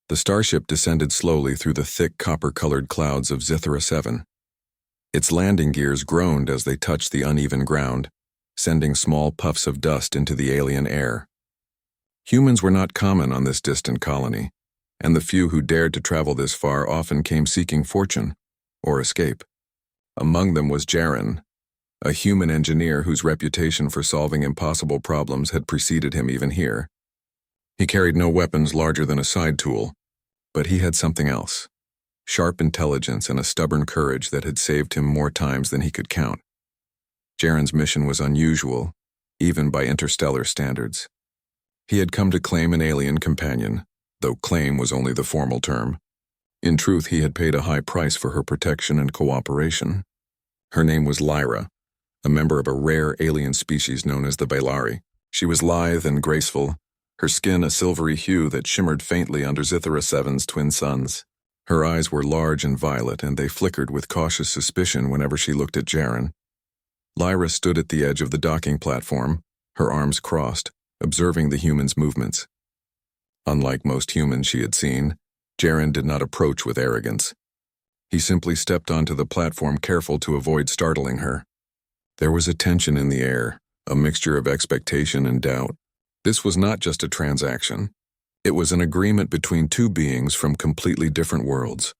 The starship descended slowly through the thick copper-colored clouds of Zithra 7. Its landing gears groaned as they touched the uneven ground, sending small puffs of dust into the alien air. Humans were not common on this distant colony, and the few who dared to travel this far often came seeking fortune or escape. Among them was Jaren, a human engineer whose reputation for solving impossible problems had preceded him even here. He carried no weapons larger than a side tool, but he had something else: sharp intelligence and a stubborn courage that had saved him more times than he could count. Jaren's mission was unusual, even by interstellar standards. He had come to claim an alien companion, though claim was only the formal term. In truth, he had paid a high price for her protection and cooperation. Her name was Lyra, a member of a rare alien species known as the Vailari. She was lithe and graceful, her skin a silvery hue that shimmered faintly under Zithra 7's twin suns. Her eyes were large and violet, and they flickered with cautious suspicion whenever she looked at Jaren. Lyra stood at the edge of the docking platform, her arms crossed, observing the human's movements. Unlike most humans she had seen, Jaren did not approach with arrogance. He simply stepped onto the platform, careful to avoid startling her. There was a tension in the air, a mixture of expectation and doubt. This was not just a transaction. It was an agreement between two beings from completely different worlds.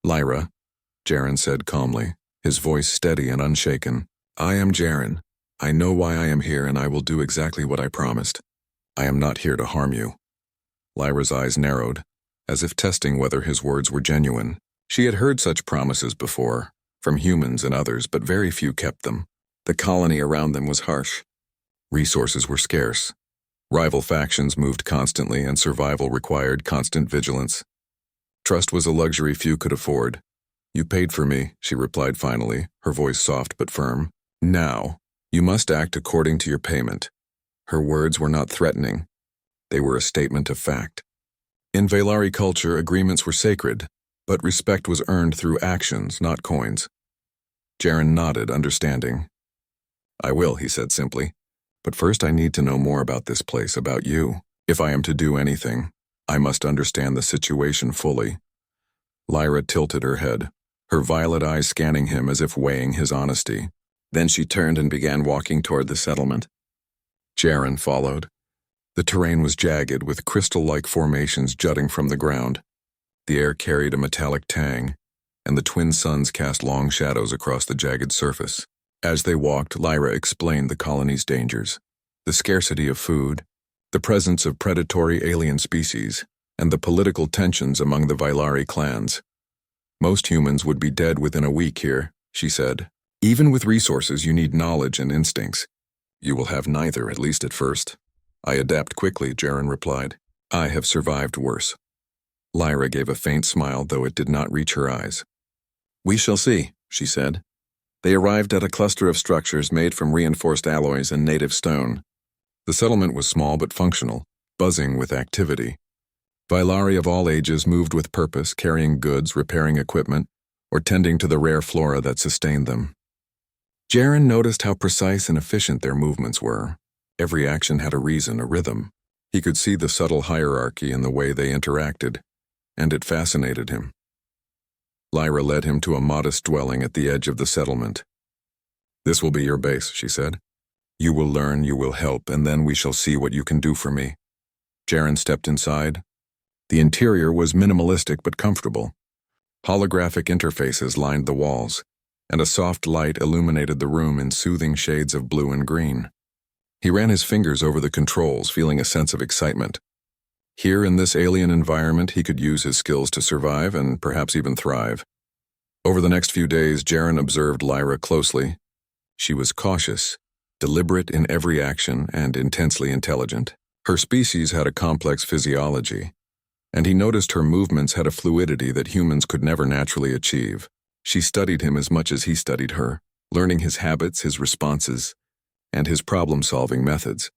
"Lyra," Jaren said calmly, his voice steady and unshaken. "I am Jaren. I know why I am here, and I will do exactly what I promised. I am not here to harm you." Lyra's eyes narrowed, as if testing whether his words were genuine. She had heard such promises before, from humans and others, but very few kept them. The colony around them was harsh. Resources were scarce. Rival factions moved constantly, and survival required constant vigilance. Trust was a luxury few could afford. "You paid for me," she replied finally, her voice soft but firm. "Now, you must act according to your payment." Her words were not threatening. They were a statement of fact. In Vailari culture, agreements were sacred, but respect was earned through actions, not coins. Jaren nodded, understanding. "I will," he said simply. "But first I need to know more about this place, about you. If I am to do anything, I must understand the situation fully." Lyra tilted her head, her violet eyes scanning him as if weighing his honesty. Then she turned and began walking toward the settlement. Jaren followed. The terrain was jagged, with crystal-like formations jutting from the ground. The air carried a metallic tang, and the twin suns cast long shadows across the jagged surface. As they walked, Lyra explained the colony's dangers: the scarcity of food, the presence of predatory alien species, and the political tensions among the Vailari clans. "Most humans would be dead within a week here," she said. "Even with resources, you need knowledge and instincts. You will have neither, at least at first." "I adapt quickly," Jaren replied. "I have survived worse." Lyra gave a faint smile, though it did not reach her eyes. "We shall see," she said. They arrived at a cluster of structures made from reinforced alloys and native stone. The settlement was small but functional, buzzing with activity. Vailari of all ages moved with purpose, carrying goods, repairing equipment, or tending to the rare flora that sustained them. Jaren noticed how precise and efficient their movements were. Every action had a reason, a rhythm. He could see the subtle hierarchy in the way they interacted, and it fascinated him. Lyra led him to a modest dwelling at the edge of the settlement. "This will be your base," she said. "You will learn, you will help, and then we shall see what you can do for me." Jaren stepped inside. The interior was minimalistic but comfortable. Holographic interfaces lined the walls, and a soft light illuminated the room in soothing shades of blue and green. He ran his fingers over the controls, feeling a sense of excitement. Here in this alien environment, he could use his skills to survive and perhaps even thrive. Over the next few days, Jaren observed Lyra closely. She was cautious, deliberate in every action, and intensely intelligent. Her species had a complex physiology, and he noticed her movements had a fluidity that humans could never naturally achieve. She studied him as much as he studied her, learning his habits, his responses, and his problem-solving methods.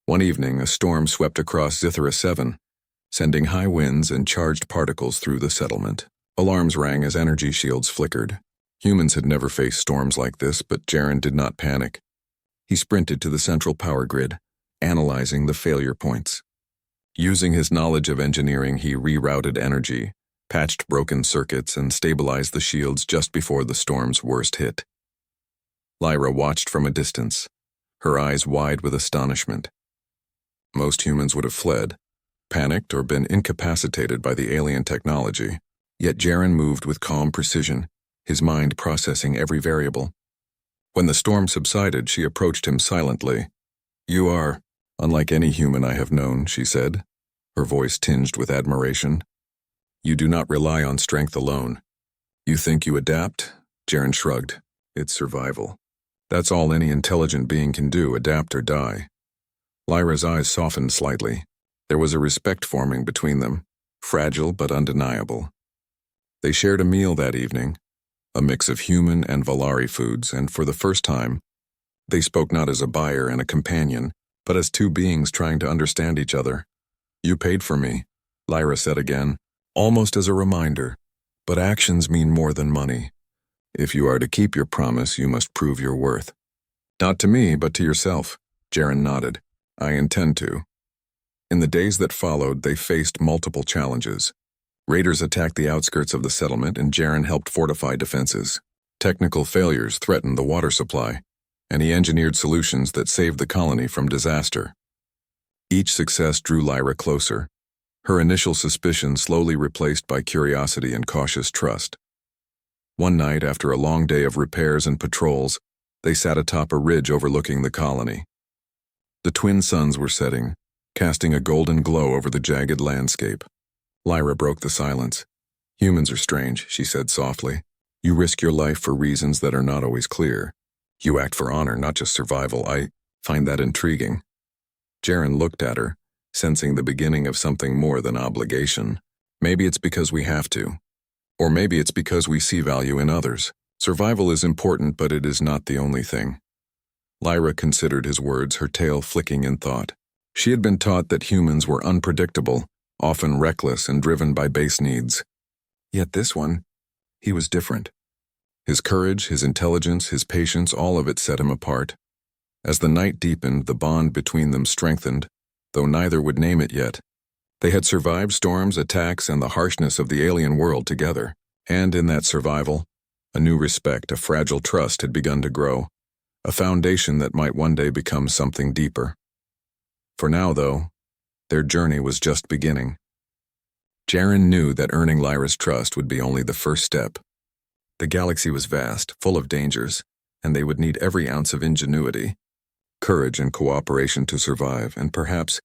One evening, a storm swept across Zithra 7, sending high winds and charged particles through the settlement. Alarms rang as energy shields flickered. Humans had never faced storms like this, but Jaren did not panic. He sprinted to the central power grid, analyzing the failure points. Using his knowledge of engineering, he rerouted energy, patched broken circuits, and stabilized the shields just before the storm's worst hit. Lyra watched from a distance, her eyes wide with astonishment. Most humans would have fled, panicked, or been incapacitated by the alien technology, yet Jaren moved with calm precision, his mind processing every variable. When the storm subsided, she approached him silently. "You are unlike any human I have known," she said, her voice tinged with admiration. "You do not rely on strength alone. You think you adapt?" Jaren shrugged. "It's survival. That's all any intelligent being can do, adapt or die." Lyra's eyes softened slightly. There was a respect forming between them, fragile but undeniable. They shared a meal that evening, a mix of human and Valari foods, and for the first time, they spoke not as a buyer and a companion, but as two beings trying to understand each other. "You paid for me," Lyra said again, almost as a reminder, "but actions mean more than money. If you are to keep your promise, you must prove your worth." "Not to me, but to yourself," Jaren nodded. "I intend to." In the days that followed, they faced multiple challenges. Raiders attacked the outskirts of the settlement, and Jaren helped fortify defenses. Technical failures threatened the water supply, and he engineered solutions that saved the colony from disaster. Each success drew Lyra closer, her initial suspicion slowly replaced by curiosity and cautious trust. One night, after a long day of repairs and patrols, they sat atop a ridge overlooking the colony. The twin suns were setting, casting a golden glow over the jagged landscape. Lyra broke the silence. "Humans are strange," she said softly. "You risk your life for reasons that are not always clear. You act for honor, not just survival. I find that intriguing." Jaren looked at her, sensing the beginning of something more than obligation. "Maybe it's because we have to. Or maybe it's because we see value in others. Survival is important, but it is not the only thing." Lyra considered his words, her tail flicking in thought. She had been taught that humans were unpredictable, often reckless and driven by base needs. Yet this one, he was different. His courage, his intelligence, his patience, all of it set him apart. As the night deepened, the bond between them strengthened, though neither would name it yet. They had survived storms, attacks, and the harshness of the alien world together, and in that survival, a new respect, a fragile trust had begun to grow, a foundation that might one day become something deeper. For now, though, their journey was just beginning. Jaren knew that earning Lyra's trust would be only the first step. The galaxy was vast, full of dangers, and they would need every ounce of ingenuity, courage and cooperation to survive, and perhaps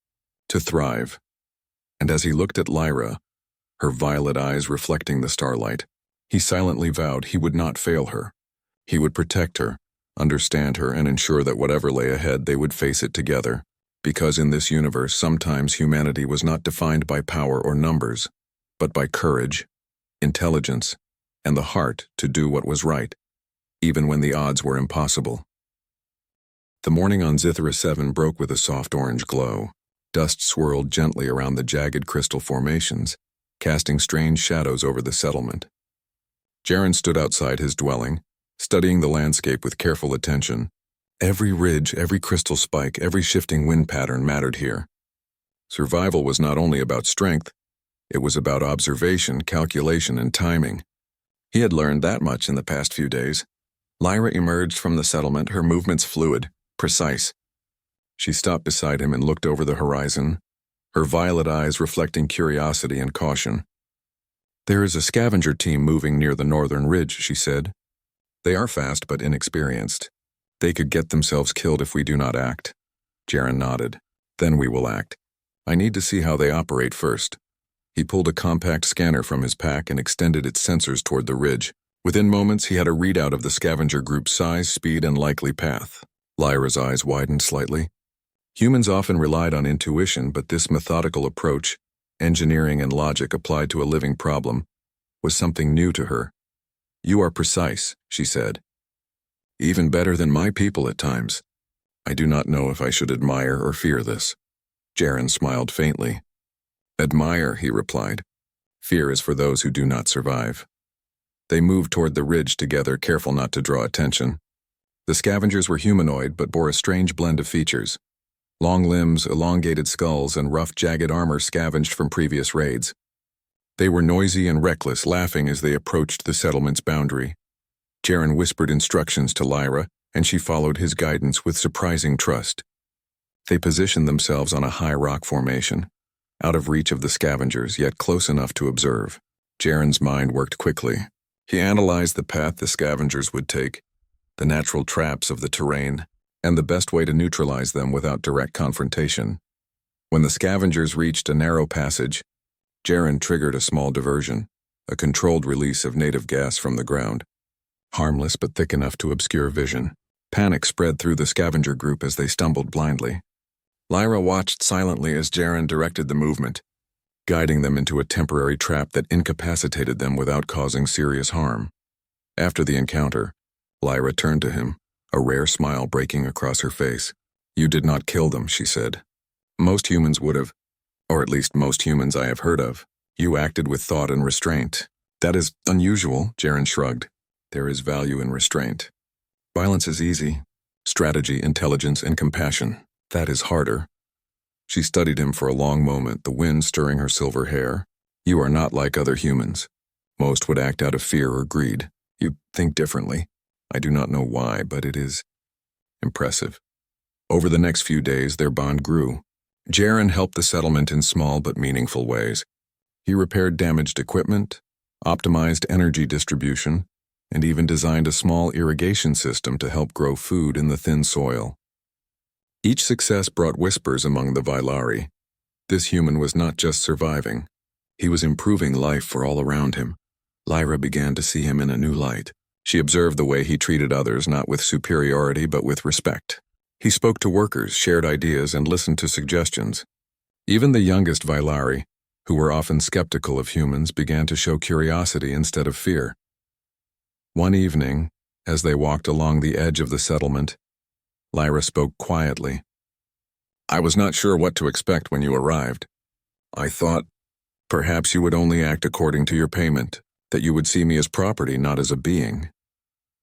to thrive. And as he looked at Lyra, her violet eyes reflecting the starlight, he silently vowed he would not fail her. He would protect her, understand her, and ensure that whatever lay ahead, they would face it together. Because in this universe, sometimes humanity was not defined by power or numbers, but by courage, intelligence, and the heart to do what was right, even when the odds were impossible. The morning on Scifi 7 broke with a soft orange glow. Dust swirled gently around the jagged crystal formations, casting strange shadows over the settlement. Jaren stood outside his dwelling, studying the landscape with careful attention. Every ridge, every crystal spike, every shifting wind pattern mattered here. Survival was not only about strength, it was about observation, calculation, and timing. He had learned that much in the past few days. Lyra emerged from the settlement, her movements fluid, precise. She stopped beside him and looked over the horizon, her violet eyes reflecting curiosity and caution. "There is a scavenger team moving near the northern ridge," she said. "They are fast but inexperienced. They could get themselves killed if we do not act." Jaren nodded. "Then we will act. I need to see how they operate first." He pulled a compact scanner from his pack and extended its sensors toward the ridge. Within moments, he had a readout of the scavenger group's size, speed, and likely path. Lyra's eyes widened slightly. Humans often relied on intuition, but this methodical approach, engineering and logic applied to a living problem, was something new to her. "You are precise," she said. "Even better than my people at times. I do not know if I should admire or fear this." Jaren smiled faintly. "Admire," he replied. "Fear is for those who do not survive." They moved toward the ridge together, careful not to draw attention. The scavengers were humanoid but bore a strange blend of features. Long limbs, elongated skulls, and rough, jagged armor scavenged from previous raids. They were noisy and reckless, laughing as they approached the settlement's boundary. Jaren whispered instructions to Lyra, and she followed his guidance with surprising trust. They positioned themselves on a high rock formation, out of reach of the scavengers, yet close enough to observe. Jaren's mind worked quickly. He analyzed the path the scavengers would take, the natural traps of the terrain, and the best way to neutralize them without direct confrontation. When the scavengers reached a narrow passage, Jaren triggered a small diversion, a controlled release of native gas from the ground. Harmless but thick enough to obscure vision. Panic spread through the scavenger group as they stumbled blindly. Lyra watched silently as Jaren directed the movement, guiding them into a temporary trap that incapacitated them without causing serious harm. After the encounter, Lyra turned to him, a rare smile breaking across her face. "You did not kill them," she said. "Most humans would have, or at least most humans I have heard of. You acted with thought and restraint." "That is unusual," Jaren shrugged. "There is value in restraint. Violence is easy. Strategy, intelligence, and compassion, that is harder." She studied him for a long moment, the wind stirring her silver hair. "You are not like other humans. Most would act out of fear or greed. You think differently. I do not know why, but it is impressive." Over the next few days, their bond grew. Jaren helped the settlement in small but meaningful ways. He repaired damaged equipment, optimized energy distribution, and even designed a small irrigation system to help grow food in the thin soil. Each success brought whispers among the Vailari. This human was not just surviving. He was improving life for all around him. Lyra began to see him in a new light. She observed the way he treated others, not with superiority but with respect. He spoke to workers, shared ideas, and listened to suggestions. Even the youngest Vailari, who were often skeptical of humans, began to show curiosity instead of fear. One evening, as they walked along the edge of the settlement, Lyra spoke quietly. "I was not sure what to expect when you arrived. I thought perhaps you would only act according to your payment, that you would see me as property, not as a being."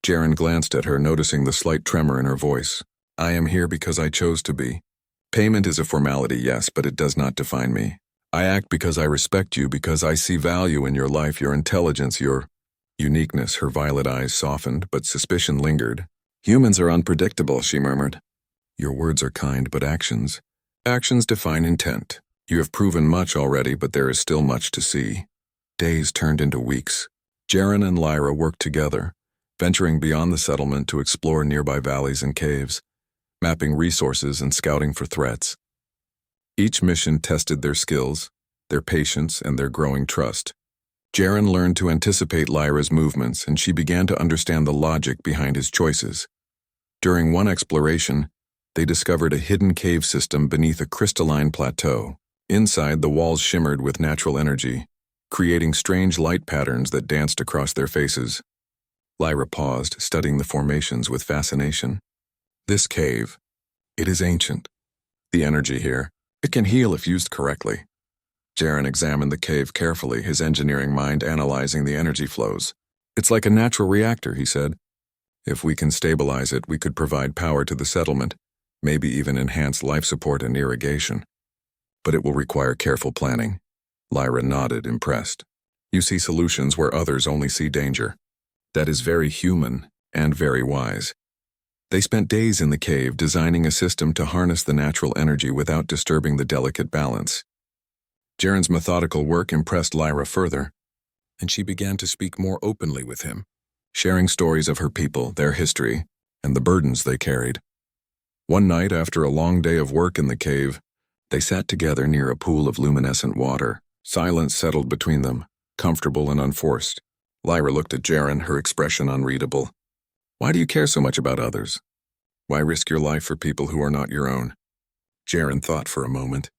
Jaren glanced at her, noticing the slight tremor in her voice. "I am here because I chose to be. Payment is a formality, yes, but it does not define me. I act because I respect you, because I see value in your life, your intelligence, your uniqueness." Her violet eyes softened, but suspicion lingered. "Humans are unpredictable," she murmured. "Your words are kind, but actions define intent. You have proven much already, but there is still much to see." Days turned into weeks. Jaren and Lyra worked together, venturing beyond the settlement to explore nearby valleys and caves, mapping resources and scouting for threats. Each mission tested their skills, their patience, and their growing trust. Jaren learned to anticipate Lyra's movements, and she began to understand the logic behind his choices. During one exploration, they discovered a hidden cave system beneath a crystalline plateau. Inside, the walls shimmered with natural energy, creating strange light patterns that danced across their faces. Lyra paused, studying the formations with fascination. "This cave, it is ancient. The energy here, it can heal if used correctly." Jaren examined the cave carefully, his engineering mind analyzing the energy flows. "It's like a natural reactor," he said. "If we can stabilize it, we could provide power to the settlement, maybe even enhance life support and irrigation. But it will require careful planning." Lyra nodded, impressed. "You see solutions where others only see danger. That is very human and very wise." They spent days in the cave designing a system to harness the natural energy without disturbing the delicate balance. Jaren's methodical work impressed Lyra further, and she began to speak more openly with him, sharing stories of her people, their history, and the burdens they carried. One night, after a long day of work in the cave, they sat together near a pool of luminescent water. Silence settled between them, comfortable and unforced. Lyra looked at Jaren, her expression unreadable. "Why do you care so much about others? Why risk your life for people who are not your own?" Jaren thought for a moment.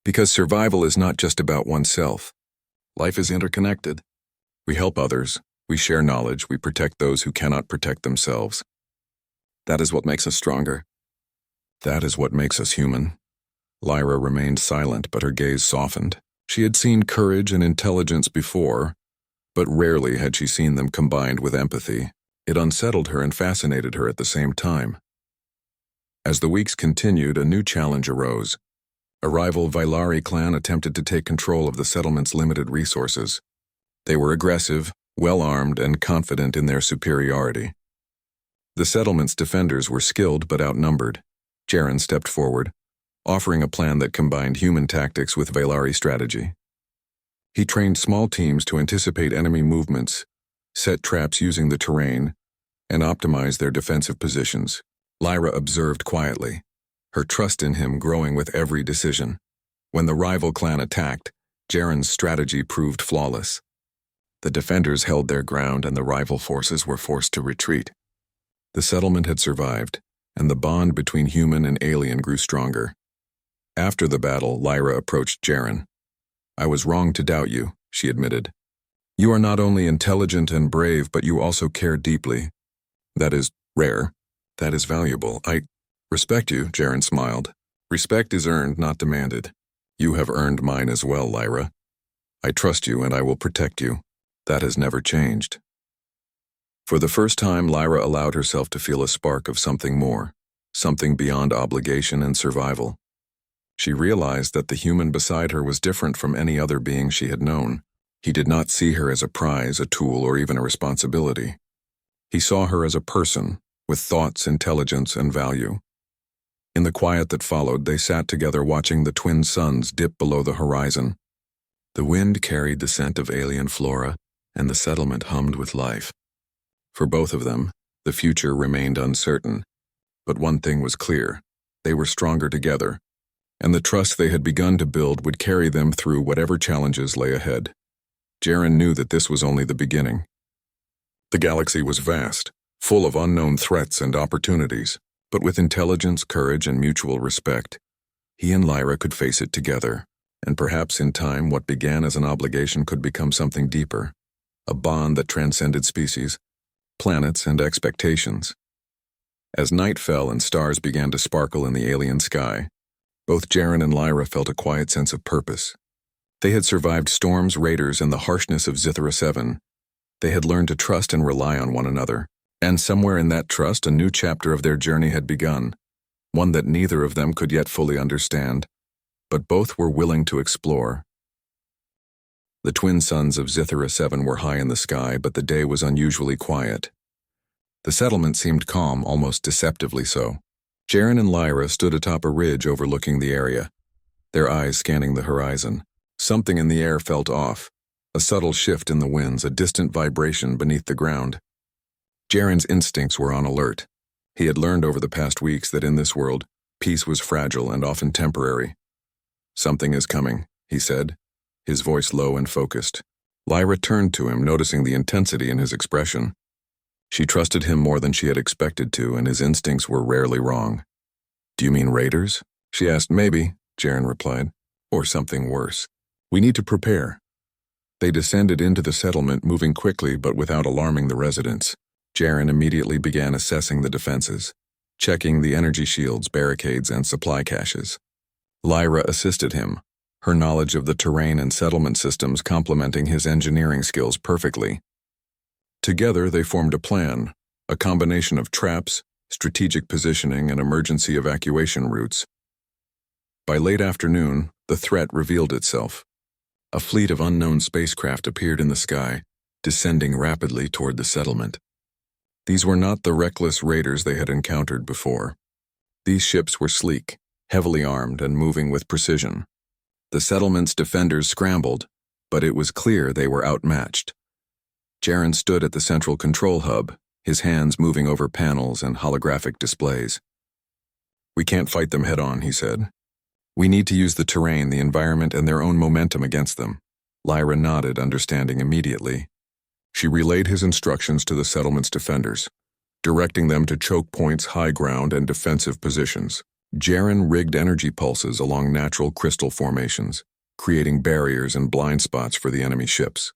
"Because survival is not just about oneself. Life is interconnected. We help others, we share knowledge, we protect those who cannot protect themselves. That is what makes us stronger. That is what makes us human." Lyra remained silent, but her gaze softened. She had seen courage and intelligence before, but rarely had she seen them combined with empathy. It unsettled her and fascinated her at the same time. As the weeks continued, a new challenge arose. A rival Vylari clan attempted to take control of the settlement's limited resources. They were aggressive, well-armed, and confident in their superiority. The settlement's defenders were skilled but outnumbered. Jaren stepped forward, offering a plan that combined human tactics with Vylari strategy. He trained small teams to anticipate enemy movements, set traps using the terrain, and optimize their defensive positions. Lyra observed quietly, her trust in him growing with every decision. When the rival clan attacked, Jaren's strategy proved flawless. The defenders held their ground and the rival forces were forced to retreat. The settlement had survived, and the bond between human and alien grew stronger. After the battle, Lyra approached Jaren. "I was wrong to doubt you," she admitted. "You are not only intelligent and brave, but you also care deeply. That is rare. That is valuable. I respect you," Jaren smiled. "Respect is earned, not demanded. You have earned mine as well, Lyra. I trust you and I will protect you. That has never changed." For the first time, Lyra allowed herself to feel a spark of something more, something beyond obligation and survival. She realized that the human beside her was different from any other being she had known. He did not see her as a prize, a tool, or even a responsibility. He saw her as a person, with thoughts, intelligence, and value. In the quiet that followed, they sat together watching the twin suns dip below the horizon. The wind carried the scent of alien flora, and the settlement hummed with life. For both of them, the future remained uncertain. But one thing was clear: they were stronger together, and the trust they had begun to build would carry them through whatever challenges lay ahead. Jaren knew that this was only the beginning. The galaxy was vast, full of unknown threats and opportunities, but with intelligence, courage, and mutual respect, he and Lyra could face it together, and perhaps in time what began as an obligation could become something deeper, a bond that transcended species, planets, and expectations. As night fell and stars began to sparkle in the alien sky, both Jaren and Lyra felt a quiet sense of purpose. They had survived storms, raiders, and the harshness of Zithra 7. They had learned to trust and rely on one another, and somewhere in that trust a new chapter of their journey had begun, one that neither of them could yet fully understand, but both were willing to explore. The twin suns of Zithra 7 were high in the sky, but the day was unusually quiet. The settlement seemed calm, almost deceptively so. Jaren and Lyra stood atop a ridge overlooking the area, their eyes scanning the horizon. Something in the air felt off, a subtle shift in the winds, a distant vibration beneath the ground. Jaren's instincts were on alert. He had learned over the past weeks that in this world, peace was fragile and often temporary. "Something is coming," he said, his voice low and focused. Lyra turned to him, noticing the intensity in his expression. She trusted him more than she had expected to, and his instincts were rarely wrong. "Do you mean raiders?" she asked. "Maybe," Jaren replied, "or something worse. We need to prepare." They descended into the settlement, moving quickly but without alarming the residents. Jaren immediately began assessing the defenses, checking the energy shields, barricades, and supply caches. Lyra assisted him, her knowledge of the terrain and settlement systems complementing his engineering skills perfectly. Together they formed a plan, a combination of traps, strategic positioning, and emergency evacuation routes. By late afternoon, the threat revealed itself. A fleet of unknown spacecraft appeared in the sky, descending rapidly toward the settlement. These were not the reckless raiders they had encountered before. These ships were sleek, heavily armed, and moving with precision. The settlement's defenders scrambled, but it was clear they were outmatched. Jaren stood at the central control hub, his hands moving over panels and holographic displays. "We can't fight them head-on," he said. "We need to use the terrain, the environment, and their own momentum against them." Lyra nodded, understanding immediately. She relayed his instructions to the settlement's defenders, directing them to choke points, high ground, and defensive positions. Jaren rigged energy pulses along natural crystal formations, creating barriers and blind spots for the enemy ships.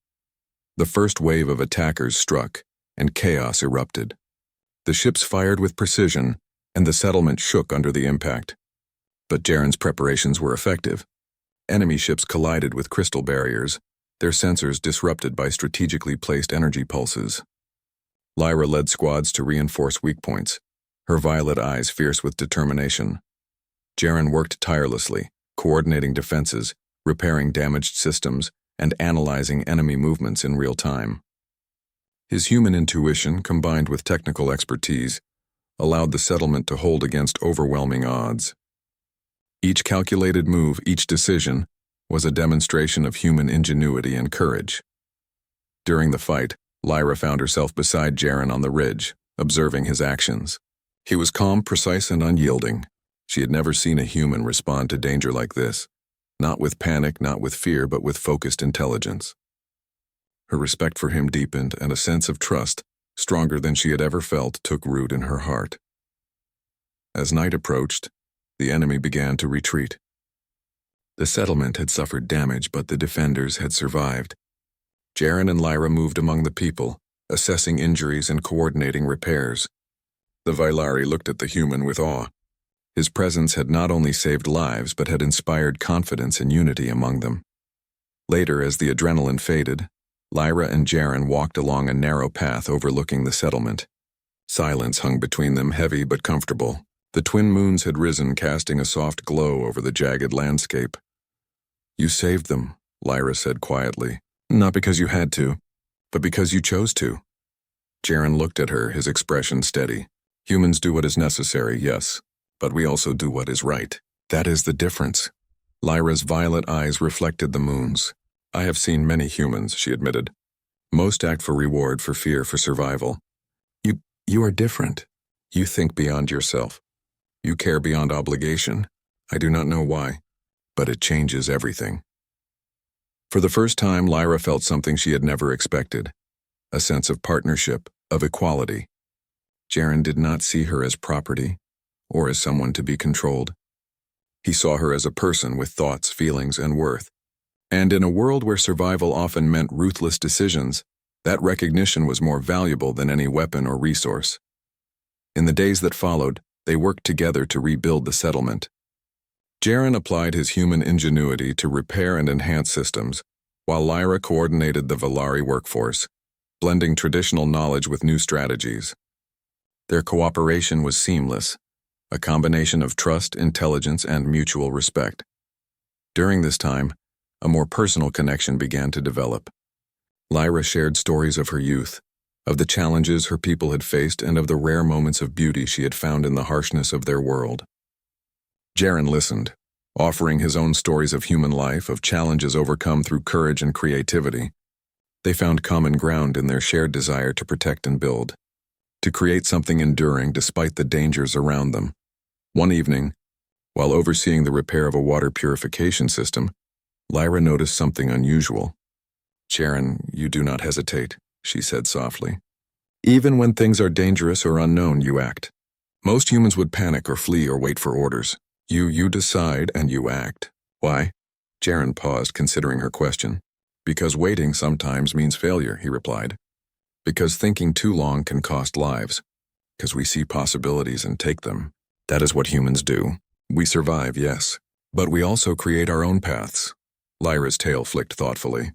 The first wave of attackers struck, and chaos erupted. The ships fired with precision, and the settlement shook under the impact. But Jaren's preparations were effective. Enemy ships collided with crystal barriers, their sensors disrupted by strategically placed energy pulses. Lyra led squads to reinforce weak points, her violet eyes fierce with determination. Jaren worked tirelessly, coordinating defenses, repairing damaged systems, and analyzing enemy movements in real time. His human intuition, combined with technical expertise, allowed the settlement to hold against overwhelming odds. Each calculated move, each decision, was a demonstration of human ingenuity and courage. During the fight, Lyra found herself beside Jaren on the ridge, observing his actions. He was calm, precise, and unyielding. She had never seen a human respond to danger like this. Not with panic, not with fear, but with focused intelligence. Her respect for him deepened, and a sense of trust, stronger than she had ever felt, took root in her heart. As night approached, the enemy began to retreat. The settlement had suffered damage, but the defenders had survived. Jaren and Lyra moved among the people, assessing injuries and coordinating repairs. The Vailari looked at the human with awe. His presence had not only saved lives, but had inspired confidence and unity among them. Later, as the adrenaline faded, Lyra and Jaren walked along a narrow path overlooking the settlement. Silence hung between them, heavy but comfortable. The twin moons had risen, casting a soft glow over the jagged landscape. "You saved them," Lyra said quietly. "Not because you had to, but because you chose to." Jaren looked at her, his expression steady. "Humans do what is necessary, yes, but we also do what is right. That is the difference." Lyra's violet eyes reflected the moon's. "I have seen many humans," she admitted. "Most act for reward, for fear, for survival. You are different. You think beyond yourself. You care beyond obligation. I do not know why, but it changes everything." For the first time, Lyra felt something she had never expected, a sense of partnership, of equality. Jaren did not see her as property, or as someone to be controlled. He saw her as a person with thoughts, feelings, and worth. And in a world where survival often meant ruthless decisions, that recognition was more valuable than any weapon or resource. In the days that followed, they worked together to rebuild the settlement. Jaren applied his human ingenuity to repair and enhance systems, while Lyra coordinated the Vailari workforce, blending traditional knowledge with new strategies. Their cooperation was seamless, a combination of trust, intelligence, and mutual respect. During this time, a more personal connection began to develop. Lyra shared stories of her youth, of the challenges her people had faced, and of the rare moments of beauty she had found in the harshness of their world. Jaren listened, offering his own stories of human life, of challenges overcome through courage and creativity. They found common ground in their shared desire to protect and build, to create something enduring despite the dangers around them. One evening, while overseeing the repair of a water purification system, Lyra noticed something unusual. "Jaren, you do not hesitate," she said softly. "Even when things are dangerous or unknown, you act. Most humans would panic or flee or wait for orders. You decide and you act. Why?" Jaren paused, considering her question. "Because waiting sometimes means failure," he replied. "Because thinking too long can cost lives. Because we see possibilities and take them. That is what humans do. We survive, yes, but we also create our own paths." Lyra's tail flicked thoughtfully.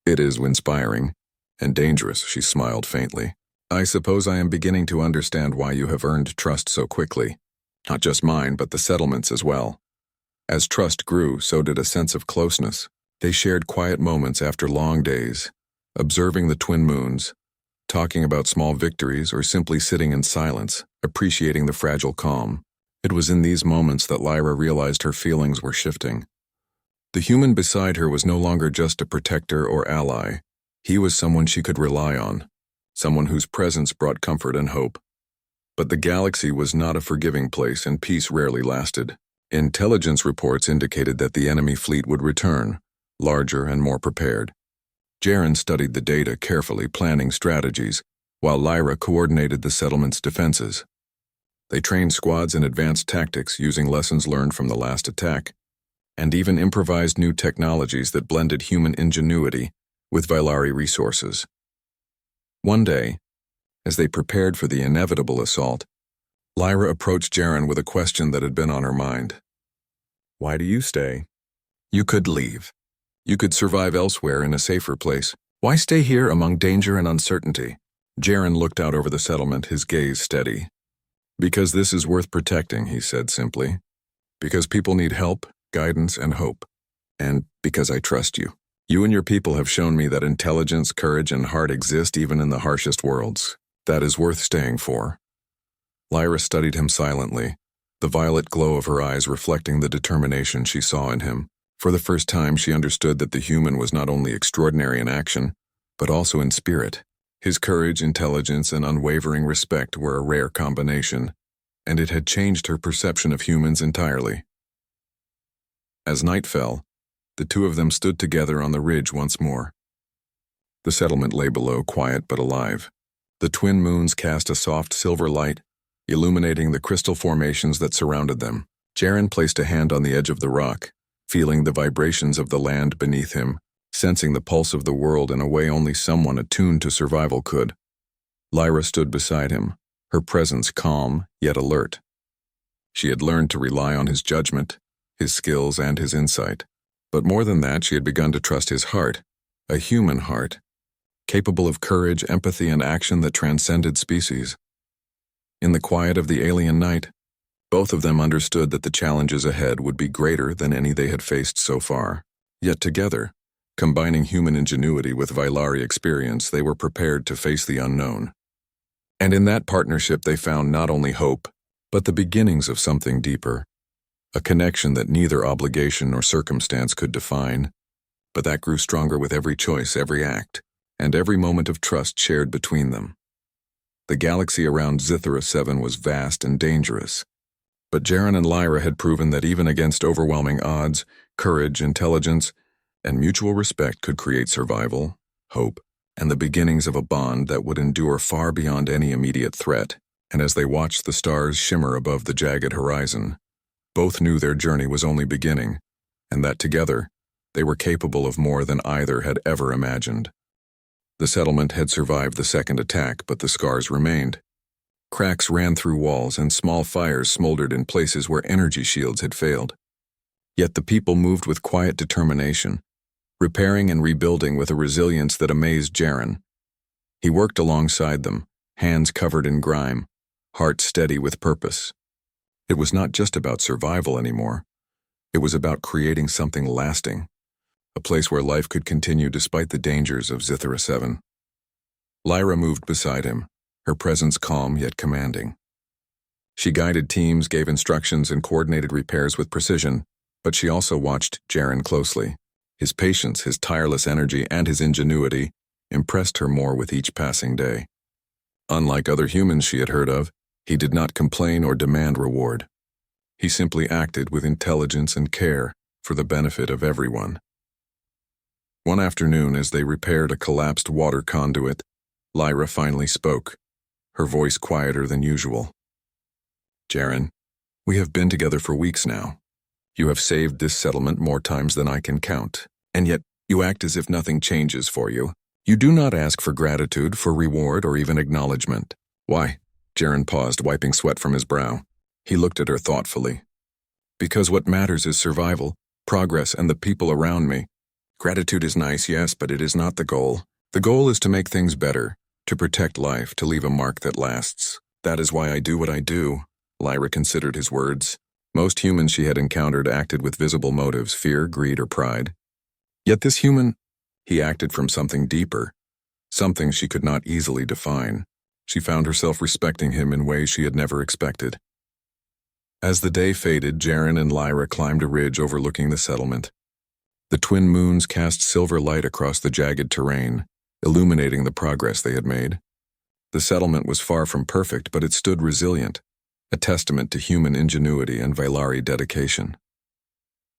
"It is inspiring and dangerous," she smiled faintly. "I suppose I am beginning to understand why you have earned trust so quickly. Not just mine, but the settlements as well." As trust grew, so did a sense of closeness. They shared quiet moments after long days, observing the twin moons, talking about small victories, or simply sitting in silence, appreciating the fragile calm. It was in these moments that Lyra realized her feelings were shifting. The human beside her was no longer just a protector or ally. He was someone she could rely on, someone whose presence brought comfort and hope. But the galaxy was not a forgiving place, and peace rarely lasted. Intelligence reports indicated that the enemy fleet would return, larger and more prepared. Jaren studied the data carefully, planning strategies, while Lyra coordinated the settlement's defenses. They trained squads in advanced tactics using lessons learned from the last attack, and even improvised new technologies that blended human ingenuity with Vailari resources. One day, as they prepared for the inevitable assault, Lyra approached Jaren with a question that had been on her mind. "Why do you stay? You could leave. You could survive elsewhere in a safer place. Why stay here among danger and uncertainty?" Jaren looked out over the settlement, his gaze steady. Because this is worth protecting, he said simply. Because people need help, guidance, and hope. And because I trust you. You and your people have shown me that intelligence, courage, and heart exist even in the harshest worlds. That is worth staying for. Lyra studied him silently, the violet glow of her eyes reflecting the determination she saw in him. For the first time, she understood that the human was not only extraordinary in action, but also in spirit. His courage, intelligence, and unwavering respect were a rare combination, and it had changed her perception of humans entirely. As night fell, the two of them stood together on the ridge once more. The settlement lay below, quiet but alive. The twin moons cast a soft silver light, illuminating the crystal formations that surrounded them. Jaren placed a hand on the edge of the rock, feeling the vibrations of the land beneath him, sensing the pulse of the world in a way only someone attuned to survival could. Lyra stood beside him, her presence calm yet alert. She had learned to rely on his judgment, his skills, and his insight. But more than that, she had begun to trust his heart, a human heart, capable of courage, empathy, and action that transcended species. In the quiet of the alien night, both of them understood that the challenges ahead would be greater than any they had faced so far. Yet together, combining human ingenuity with Vailari experience, they were prepared to face the unknown. And in that partnership they found not only hope, but the beginnings of something deeper. A connection that neither obligation nor circumstance could define, but that grew stronger with every choice, every act, and every moment of trust shared between them. The galaxy around Zithera 7 was vast and dangerous, but Jaren and Lyra had proven that even against overwhelming odds, courage, intelligence, and mutual respect could create survival, hope, and the beginnings of a bond that would endure far beyond any immediate threat. And as they watched the stars shimmer above the jagged horizon, both knew their journey was only beginning, and that together, they were capable of more than either had ever imagined. The settlement had survived the second attack, but the scars remained. Cracks ran through walls and small fires smoldered in places where energy shields had failed. Yet the people moved with quiet determination, repairing and rebuilding with a resilience that amazed Jaren. He worked alongside them, hands covered in grime, heart steady with purpose. It was not just about survival anymore. It was about creating something lasting, a place where life could continue despite the dangers of Zithera 7. Lyra moved beside him, her presence calm yet commanding. She guided teams, gave instructions, and coordinated repairs with precision, but she also watched Jaren closely. His patience, his tireless energy, and his ingenuity impressed her more with each passing day. Unlike other humans she had heard of, he did not complain or demand reward. He simply acted with intelligence and care for the benefit of everyone. One afternoon, as they repaired a collapsed water conduit, Lyra finally spoke, her voice quieter than usual. Jaren, we have been together for weeks now. You have saved this settlement more times than I can count, and yet you act as if nothing changes for you. You do not ask for gratitude, for reward, or even acknowledgement. Why? Jaren paused, wiping sweat from his brow. He looked at her thoughtfully. Because what matters is survival, progress, and the people around me. Gratitude is nice, yes, but it is not the goal. The goal is to make things better, to protect life, to leave a mark that lasts. That is why I do what I do. Lyra considered his words. Most humans she had encountered acted with visible motives, fear, greed, or pride. Yet this human, he acted from something deeper, something she could not easily define. She found herself respecting him in ways she had never expected. As the day faded, Jaren and Lyra climbed a ridge overlooking the settlement. The twin moons cast silver light across the jagged terrain, illuminating the progress they had made. The settlement was far from perfect, but it stood resilient, a testament to human ingenuity and Vailari dedication.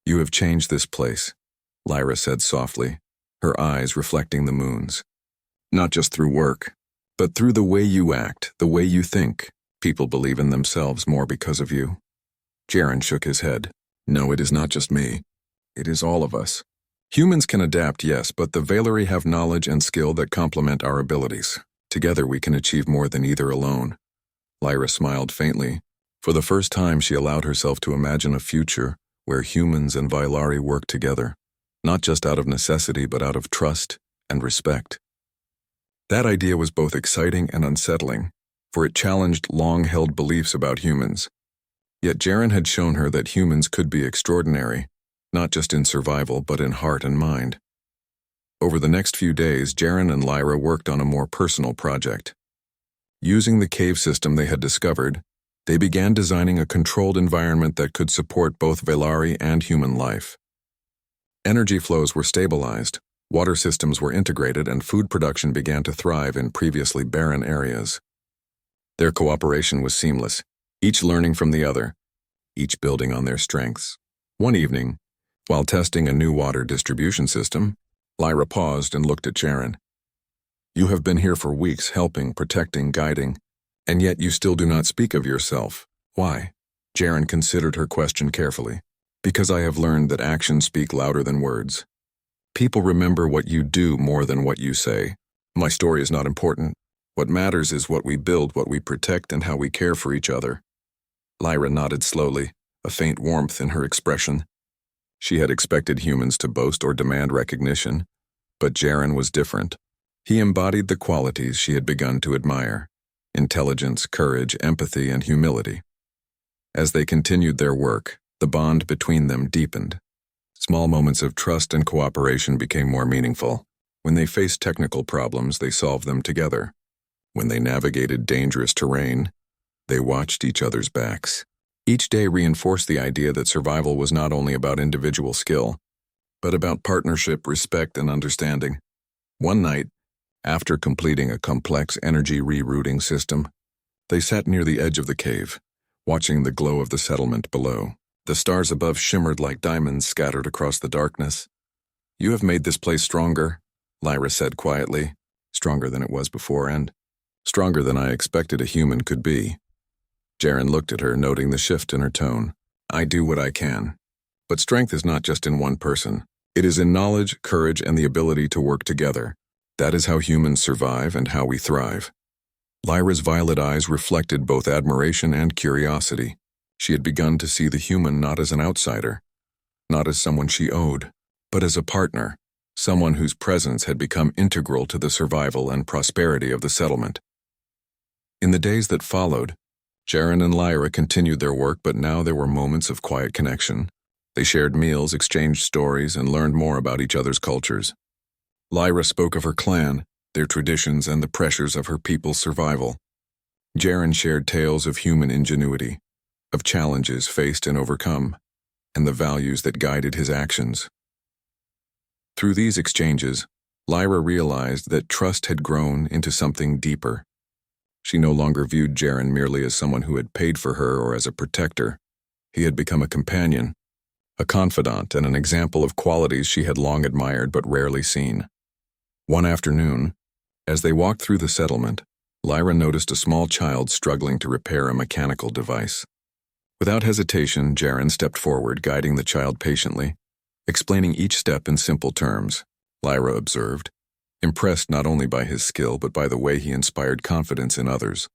You have changed this place, Lyra said softly, her eyes reflecting the moons. Not just through work, but through the way you act, the way you think. People believe in themselves more because of you. Jaren shook his head. No, it is not just me. It is all of us. Humans can adapt, yes, but the Vailari have knowledge and skill that complement our abilities. Together we can achieve more than either alone. Lyra smiled faintly. For the first time, she allowed herself to imagine a future where humans and Vailari work together, not just out of necessity, but out of trust and respect. That idea was both exciting and unsettling, for it challenged long-held beliefs about humans. Yet Jaren had shown her that humans could be extraordinary, not just in survival but in heart and mind. Over the next few days, Jaren and Lyra worked on a more personal project. Using the cave system they had discovered, they began designing a controlled environment that could support both Velari and human life. Energy flows were stabilized, water systems were integrated, and food production began to thrive in previously barren areas. Their cooperation was seamless, each learning from the other, each building on their strengths. One evening, while testing a new water distribution system, Lyra paused and looked at Jaren. "You have been here for weeks, helping, protecting, guiding, and yet you still do not speak of yourself. Why?" Jaren considered her question carefully. "Because I have learned that actions speak louder than words. People remember what you do more than what you say. My story is not important. What matters is what we build, what we protect, and how we care for each other." Lyra nodded slowly, a faint warmth in her expression. She had expected humans to boast or demand recognition, but Jaren was different. He embodied the qualities she had begun to admire: intelligence, courage, empathy, and humility. As they continued their work, the bond between them deepened. Small moments of trust and cooperation became more meaningful. When they faced technical problems, they solved them together. When they navigated dangerous terrain, they watched each other's backs. Each day reinforced the idea that survival was not only about individual skill, but about partnership, respect, and understanding. One night, after completing a complex energy rerouting system, they sat near the edge of the cave, watching the glow of the settlement below. The stars above shimmered like diamonds scattered across the darkness. "You have made this place stronger," Lyra said quietly, "stronger than it was before, and stronger than I expected a human could be." Jaren looked at her, noting the shift in her tone. "I do what I can. But strength is not just in one person. It is in knowledge, courage, and the ability to work together. That is how humans survive and how we thrive." Lyra's violet eyes reflected both admiration and curiosity. She had begun to see the human not as an outsider, not as someone she owed, but as a partner, someone whose presence had become integral to the survival and prosperity of the settlement. In the days that followed, Jaren and Lyra continued their work, but now there were moments of quiet connection. They shared meals, exchanged stories, and learned more about each other's cultures. Lyra spoke of her clan, their traditions, and the pressures of her people's survival. Jaren shared tales of human ingenuity, of challenges faced and overcome, and the values that guided his actions. Through these exchanges, Lyra realized that trust had grown into something deeper. She no longer viewed Jaren merely as someone who had paid for her or as a protector. He had become a companion, a confidant, and an example of qualities she had long admired but rarely seen. One afternoon, as they walked through the settlement, Lyra noticed a small child struggling to repair a mechanical device. Without hesitation, Jaren stepped forward, guiding the child patiently, explaining each step in simple terms. Lyra observed, impressed not only by his skill but by the way he inspired confidence in others.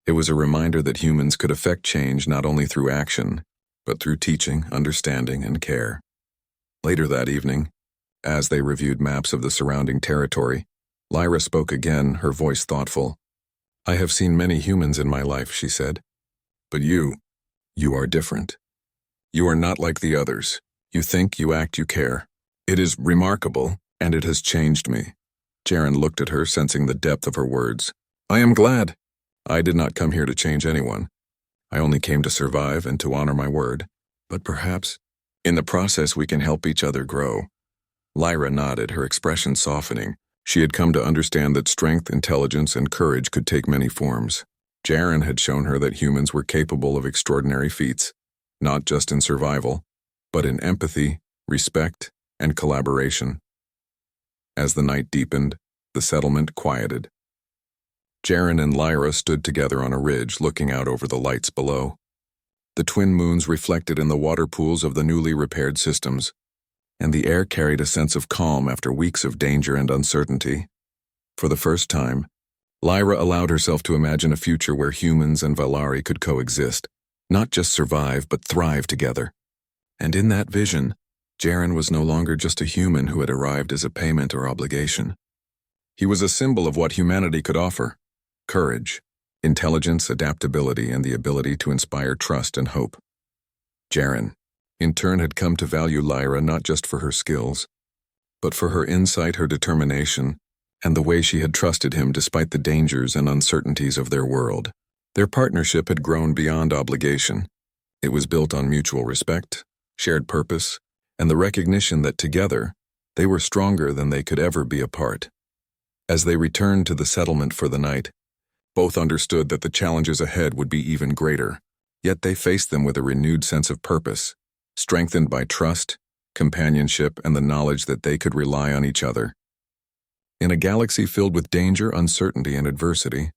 It was a reminder that humans could affect change not only through action, but through teaching, understanding, and care. Later that evening, as they reviewed maps of the surrounding territory, Lyra spoke again, her voice thoughtful. "I have seen many humans in my life," she said. "But you are different. You are not like the others. You think, you act, you care. It is remarkable, and it has changed me." Jaren looked at her, sensing the depth of her words. "I am glad. I did not come here to change anyone. I only came to survive and to honor my word. But perhaps, in the process, we can help each other grow." Lyra nodded, her expression softening. She had come to understand that strength, intelligence, and courage could take many forms. Jaren had shown her that humans were capable of extraordinary feats, not just in survival, but in empathy, respect, and collaboration. As the night deepened, the settlement quieted. Jaren and Lyra stood together on a ridge, looking out over the lights below. The twin moons reflected in the water pools of the newly repaired systems, and the air carried a sense of calm after weeks of danger and uncertainty. For the first time, Lyra allowed herself to imagine a future where humans and Velari could coexist, not just survive but thrive together. And in that vision, Jaren was no longer just a human who had arrived as a payment or obligation. He was a symbol of what humanity could offer: courage, intelligence, adaptability, and the ability to inspire trust and hope. Jaren, in turn, had come to value Lyra not just for her skills, but for her insight, her determination, and the way she had trusted him despite the dangers and uncertainties of their world. Their partnership had grown beyond obligation. It was built on mutual respect, shared purpose, and the recognition that together, they were stronger than they could ever be apart. As they returned to the settlement for the night, both understood that the challenges ahead would be even greater, yet they faced them with a renewed sense of purpose, strengthened by trust, companionship, and the knowledge that they could rely on each other. In a galaxy filled with danger, uncertainty, and adversity,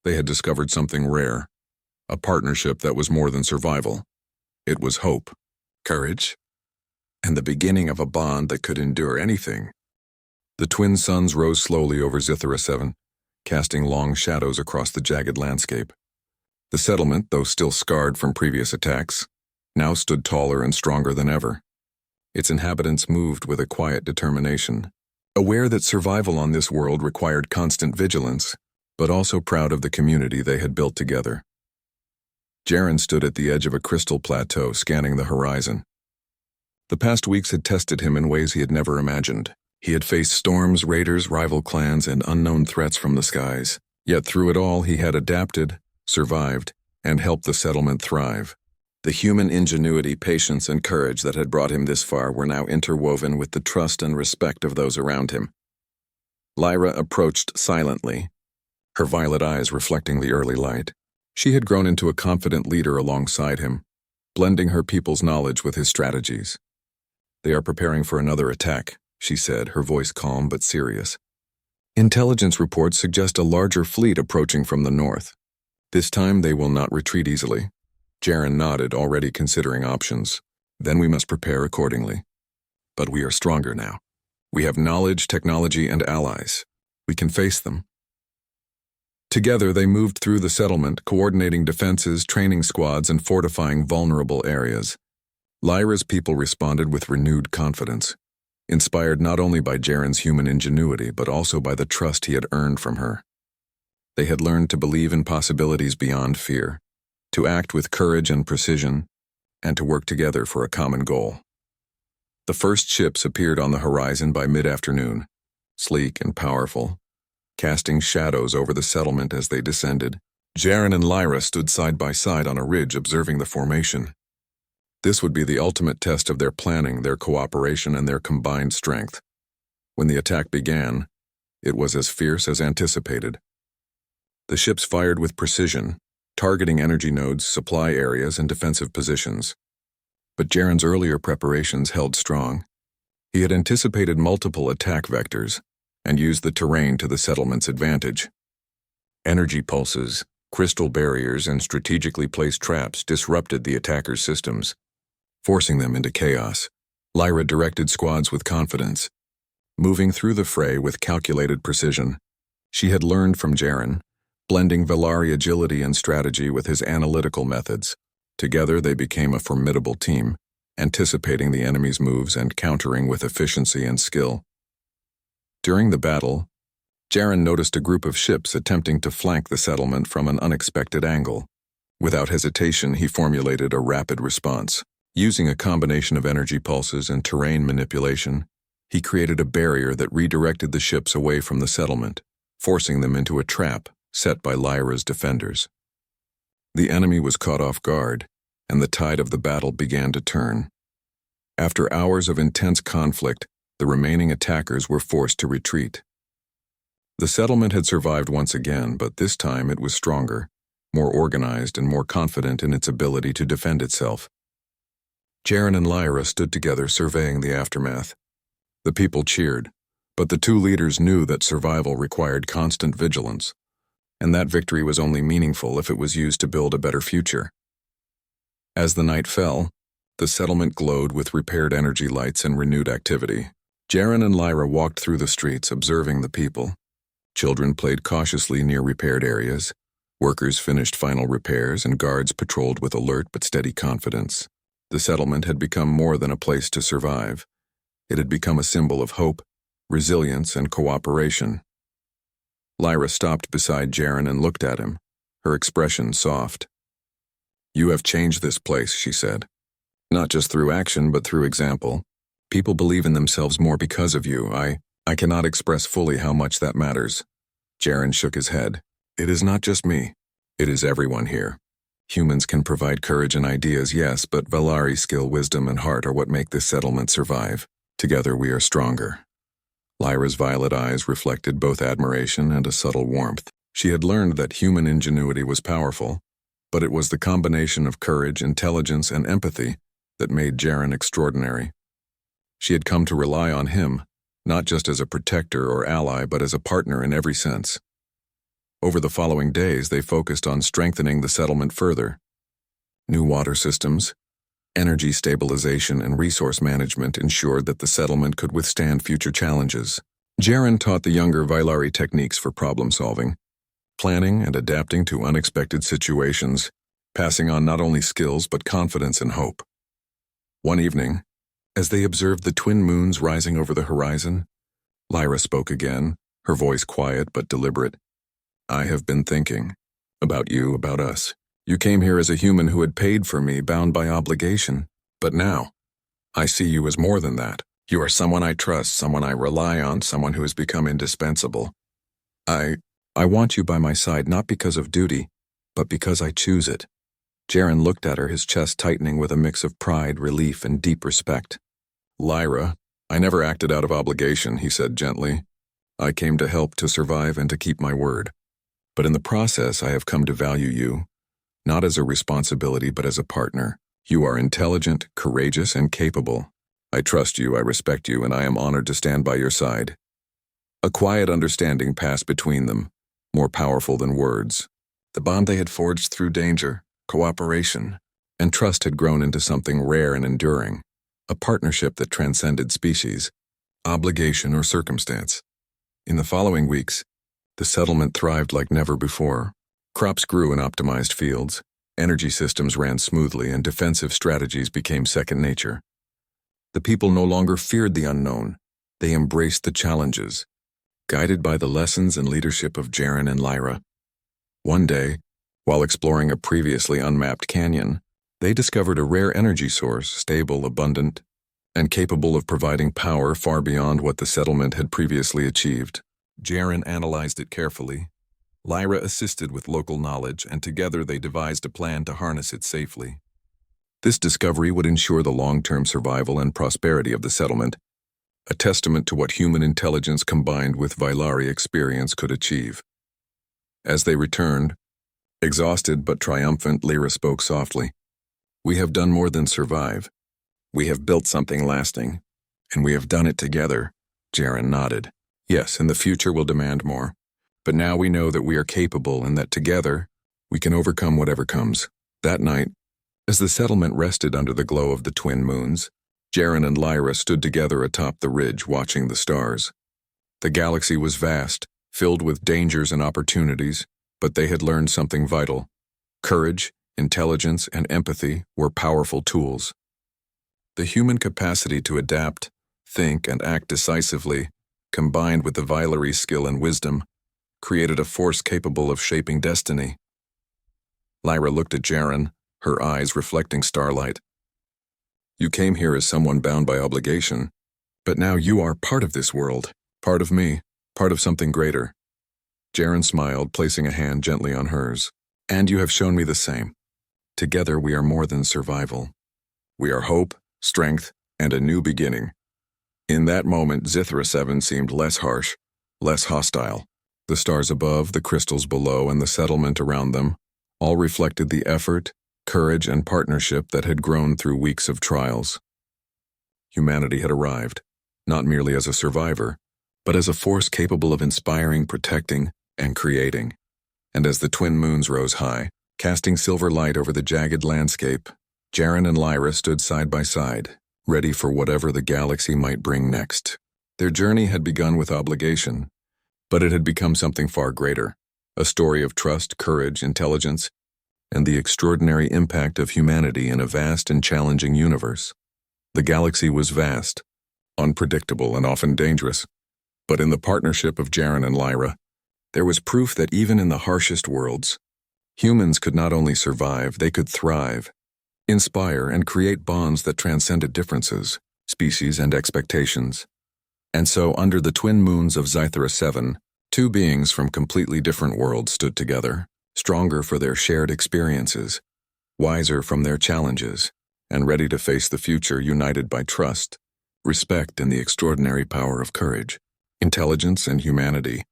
they had discovered something rare, a partnership that was more than survival. It was hope, courage, and the beginning of a bond that could endure anything. The twin suns rose slowly over Zithera 7, casting long shadows across the jagged landscape. The settlement, though still scarred from previous attacks, now stood taller and stronger than ever. Its inhabitants moved with a quiet determination, aware that survival on this world required constant vigilance, but also proud of the community they had built together. Jaren stood at the edge of a crystal plateau, scanning the horizon. The past weeks had tested him in ways he had never imagined. He had faced storms, raiders, rival clans, and unknown threats from the skies. Yet through it all, he had adapted, survived, and helped the settlement thrive. The human ingenuity, patience, and courage that had brought him this far were now interwoven with the trust and respect of those around him. Lyra approached silently, her violet eyes reflecting the early light. She had grown into a confident leader alongside him, blending her people's knowledge with his strategies. "They are preparing for another attack," she said, her voice calm but serious. "Intelligence reports suggest a larger fleet approaching from the north. This time they will not retreat easily." Jaren nodded, already considering options. "Then we must prepare accordingly. But we are stronger now. We have knowledge, technology, and allies. We can face them." Together they moved through the settlement, coordinating defenses, training squads, and fortifying vulnerable areas. Lyra's people responded with renewed confidence, inspired not only by Jaren's human ingenuity but also by the trust he had earned from her. They had learned to believe in possibilities beyond fear, to act with courage and precision, and to work together for a common goal. The first ships appeared on the horizon by mid-afternoon, sleek and powerful, casting shadows over the settlement as they descended. Jaren and Lyra stood side by side on a ridge observing the formation. This would be the ultimate test of their planning, their cooperation, and their combined strength. When the attack began, it was as fierce as anticipated. The ships fired with precision, targeting energy nodes, supply areas, and defensive positions. But Jaren's earlier preparations held strong. He had anticipated multiple attack vectors and used the terrain to the settlement's advantage. Energy pulses, crystal barriers, and strategically placed traps disrupted the attackers' systems, forcing them into chaos. Lyra directed squads with confidence, moving through the fray with calculated precision. She had learned from Jaren, blending Velari agility and strategy with his analytical methods. Together they became a formidable team, anticipating the enemy's moves and countering with efficiency and skill. During the battle, Jaren noticed a group of ships attempting to flank the settlement from an unexpected angle. Without hesitation, he formulated a rapid response. Using a combination of energy pulses and terrain manipulation, he created a barrier that redirected the ships away from the settlement, forcing them into a trap set by Lyra's defenders. The enemy was caught off guard, and the tide of the battle began to turn. After hours of intense conflict, the remaining attackers were forced to retreat. The settlement had survived once again, but this time it was stronger, more organized, and more confident in its ability to defend itself. Jaren and Lyra stood together surveying the aftermath. The people cheered, but the two leaders knew that survival required constant vigilance, and that victory was only meaningful if it was used to build a better future. As the night fell, the settlement glowed with repaired energy lights and renewed activity. Jaren and Lyra walked through the streets, observing the people. Children played cautiously near repaired areas, workers finished final repairs, and guards patrolled with alert but steady confidence. The settlement had become more than a place to survive. It had become a symbol of hope, resilience, and cooperation. Lyra stopped beside Jaren and looked at him, her expression soft. "You have changed this place," she said. "Not just through action, but through example. People believe in themselves more because of you. I cannot express fully how much that matters." Jaren shook his head. "It is not just me. It is everyone here. Humans can provide courage and ideas, yes, but Valari's skill, wisdom, and heart are what make this settlement survive. Together we are stronger." Lyra's violet eyes reflected both admiration and a subtle warmth. She had learned that human ingenuity was powerful, but it was the combination of courage, intelligence, and empathy that made Jaren extraordinary. She had come to rely on him, not just as a protector or ally, but as a partner in every sense. Over the following days, they focused on strengthening the settlement further. New water systems, energy stabilization, and resource management ensured that the settlement could withstand future challenges. Jaren taught the younger Vailari techniques for problem-solving, planning and adapting to unexpected situations, passing on not only skills but confidence and hope. One evening, as they observed the twin moons rising over the horizon, Lyra spoke again, her voice quiet but deliberate. "I have been thinking about you, about us. You came here as a human who had paid for me, bound by obligation. But now, I see you as more than that. You are someone I trust, someone I rely on, someone who has become indispensable. I want you by my side not because of duty, but because I choose it." Jaren looked at her, his chest tightening with a mix of pride, relief, and deep respect. "Lyra, I never acted out of obligation," he said gently. "I came to help, to survive, and to keep my word. But in the process, I have come to value you, not as a responsibility, but as a partner. You are intelligent, courageous, and capable. I trust you, I respect you, and I am honored to stand by your side." A quiet understanding passed between them, more powerful than words. The bond they had forged through danger, cooperation, and trust had grown into something rare and enduring, a partnership that transcended species, obligation, or circumstance. In the following weeks, the settlement thrived like never before. Crops grew in optimized fields, energy systems ran smoothly, and defensive strategies became second nature. The people no longer feared the unknown. They embraced the challenges, guided by the lessons and leadership of Jaren and Lyra. One day, while exploring a previously unmapped canyon, they discovered a rare energy source, stable, abundant, and capable of providing power far beyond what the settlement had previously achieved. Jaren analyzed it carefully. Lyra assisted with local knowledge, and together they devised a plan to harness it safely. This discovery would ensure the long-term survival and prosperity of the settlement, a testament to what human intelligence combined with Vailari experience could achieve. As they returned, exhausted but triumphant, Lyra spoke softly. "We have done more than survive. We have built something lasting, and we have done it together." Jaren nodded. "Yes, and the future will demand more. But now we know that we are capable and that together, we can overcome whatever comes." That night, as the settlement rested under the glow of the twin moons, Jaren and Lyra stood together atop the ridge watching the stars. The galaxy was vast, filled with dangers and opportunities, but they had learned something vital. Courage, intelligence, and empathy were powerful tools. The human capacity to adapt, think, and act decisively, combined with the Vailari skill and wisdom, created a force capable of shaping destiny. Lyra looked at Jaren, her eyes reflecting starlight. "You came here as someone bound by obligation, but now you are part of this world, part of me, part of something greater." Jaren smiled, placing a hand gently on hers. "And you have shown me the same. Together we are more than survival. We are hope, strength, and a new beginning." In that moment, Zithra 7 seemed less harsh, less hostile. The stars above, the crystals below, and the settlement around them all reflected the effort, courage, and partnership that had grown through weeks of trials. Humanity had arrived, not merely as a survivor, but as a force capable of inspiring, protecting, and creating. And as the twin moons rose high, casting silver light over the jagged landscape, Jaren and Lyra stood side by side, ready for whatever the galaxy might bring next. Their journey had begun with obligation, but it had become something far greater, a story of trust, courage, intelligence, and the extraordinary impact of humanity in a vast and challenging universe. The galaxy was vast, unpredictable, and often dangerous, but in the partnership of Jaren and Lyra, there was proof that even in the harshest worlds, Humans could not only survive, they could thrive, inspire, and create bonds that transcended differences, species, and expectations. And so, under the twin moons of Zythera 7, two beings from completely different worlds stood together, stronger for their shared experiences, wiser from their challenges, and ready to face the future united by trust, respect, and the extraordinary power of courage, intelligence, and humanity.